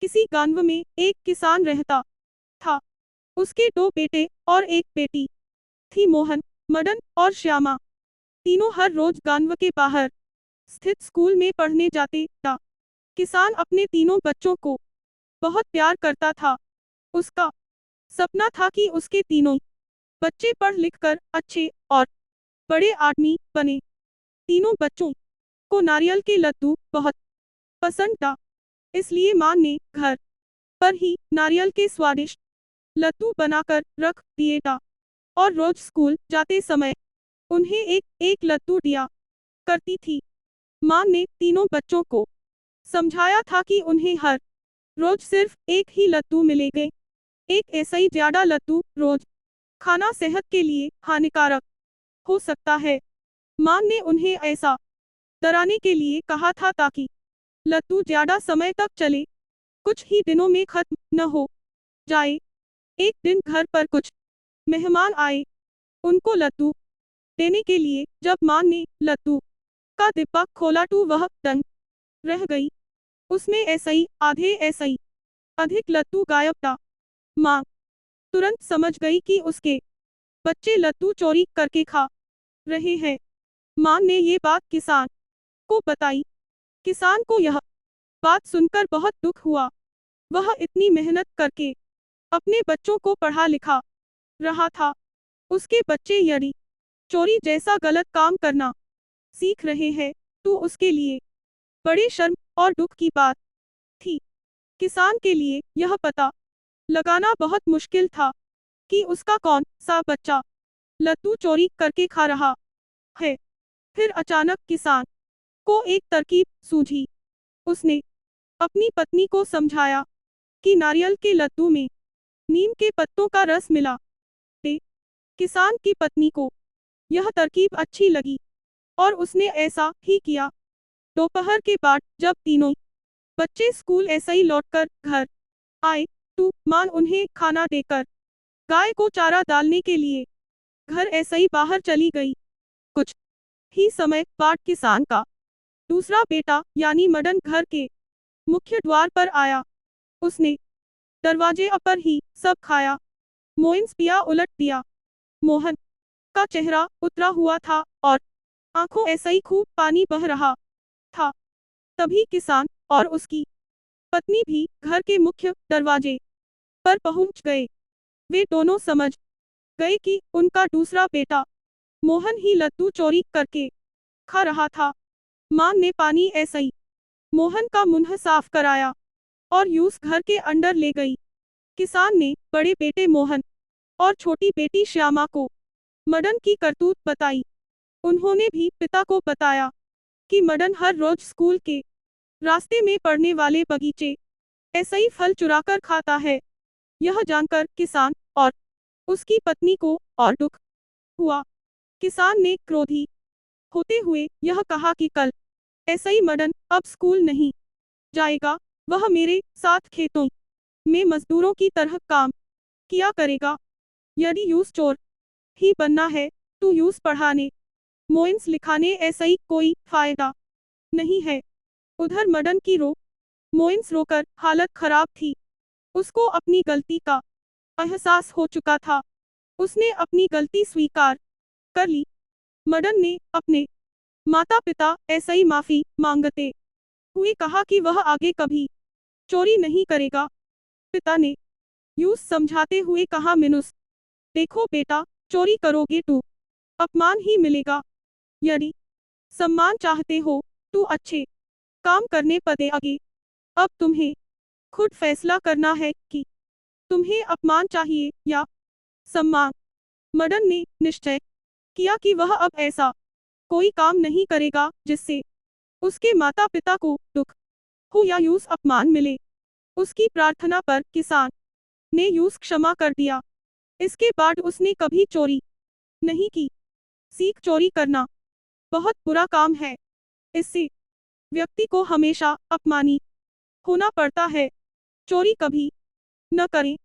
किसी गांव में एक किसान रहता था। उसके 2 बेटे और एक बेटी थी। मोहन, मदन और श्यामा तीनों हर रोज गांव के बाहर स्थित स्कूल में पढ़ने जाते थे। किसान अपने तीनों बच्चों को बहुत प्यार करता था। उसका सपना था कि उसके तीनों बच्चे पढ़ लिख कर अच्छे और बड़े आदमी बने। तीनों बच्चों को नारियल के लड्डू बहुत पसंद था, इसलिए माँ ने घर पर ही नारियल के स्वादिष्ट लड्डू बनाकर रख दिए था और रोज स्कूल जाते समय उन्हें एक एक लड्डू दिया करती थी। माँ ने तीनों बच्चों को समझाया था कि उन्हें हर रोज सिर्फ एक ही लड्डू मिलेंगे। एक ऐसा ही ज्यादा लड्डू रोज खाना सेहत के लिए हानिकारक हो सकता है। माँ ने उन्हें ऐसा डराने के लिए कहा था ताकि लड्डू ज्यादा समय तक चले, कुछ ही दिनों में खत्म न हो जाए। एक दिन घर पर कुछ मेहमान आए। उनको लड्डू देने के लिए जब माँ ने लड्डू का डिब्बा खोला तो वह दंग रह गई। उसमें ऐसा ही अधिक लड्डू गायब था। माँ तुरंत समझ गई कि उसके बच्चे लड्डू चोरी करके खा रहे हैं। माँ ने ये बात किसान को बताई। किसान को यह बात सुनकर बहुत दुख हुआ। वह इतनी मेहनत करके अपने बच्चों को पढ़ा लिखा रहा था। उसके बच्चे यदि चोरी जैसा गलत काम करना सीख रहे हैं तो उसके लिए बड़े शर्म और दुख की बात थी। किसान के लिए यह पता लगाना बहुत मुश्किल था कि उसका कौन सा बच्चा लड्डू चोरी करके खा रहा है। फिर अचानक किसान को एक तरकीब सूझी। उसने अपनी पत्नी को समझाया कि नारियल के लड्डू में नीम के पत्तों का रस मिला दे। किसान की पत्नी को यह तरकीब अच्छी लगी और उसने ऐसा ही किया। दोपहर के बाद जब तीनों बच्चे स्कूल ऐसे ही लौटकर घर आए तो माँ उन्हें खाना देकर गाय को चारा डालने के लिए घर ऐसे ही बाहर चली गई। कुछ ही समय बाद किसान का दूसरा बेटा यानी मदन घर के मुख्य द्वार पर आया। उसने दरवाजे पर ही सब खाया। मोइन पिया उलट दिया। मोहन का चेहरा उतरा हुआ था और आंखों ऐसे ही खूब पानी बह रहा था। तभी किसान और उसकी पत्नी भी घर के मुख्य दरवाजे पर पहुंच गए। वे दोनों समझ गए कि उनका दूसरा बेटा मोहन ही लड्डू चोरी करके खा रहा था। माँ ने पानी ऐसे ही मोहन का मुंह साफ कराया और यूस घर के अंदर ले गई। किसान ने बड़े बेटे मोहन और छोटी बेटी श्यामा को मदन की करतूत बताई। उन्होंने भी पिता को बताया कि मदन हर रोज स्कूल के रास्ते में पड़ने वाले बगीचे ऐसे ही फल चुराकर खाता है। यह जानकर किसान और उसकी पत्नी को और दुख हुआ। किसान ने क्रोधी होते हुए यह कहा कि कल ऐसे ही मदन अब स्कूल नहीं जाएगा। वह मेरे साथ खेतों में मजदूरों की तरह काम किया करेगा। यदि यूस चोर ही बनना है तो यूस पढ़ाने मोइंस लिखाने ऐसा ही कोई फायदा नहीं है। उधर मदन की मोइंस रोकर हालत खराब थी। उसको अपनी गलती का एहसास हो चुका था। उसने अपनी गलती स्वीकार कर ली। मदन ने अपने माता पिता ऐसे ही माफी मांगते हुए कहा कि वह आगे कभी चोरी नहीं करेगा। पिता ने यूस समझाते हुए कहा, मिनुस देखो बेटा, चोरी करोगे तो अपमान ही मिलेगा। यदि सम्मान चाहते हो तो अच्छे काम करने पड़ेंगे। अब तुम्हें खुद फैसला करना है कि तुम्हें अपमान चाहिए या सम्मान। मदन ने निश्चय किया कि वह अब ऐसा कोई काम नहीं करेगा जिससे उसके माता पिता को दुख हो या यूस अपमान मिले। उसकी प्रार्थना पर किसान ने यूस क्षमा कर दिया। इसके बाद उसने कभी चोरी नहीं की। सीख चोरी करना बहुत बुरा काम है। इससे व्यक्ति को हमेशा अपमानित होना पड़ता है। चोरी कभी न करें।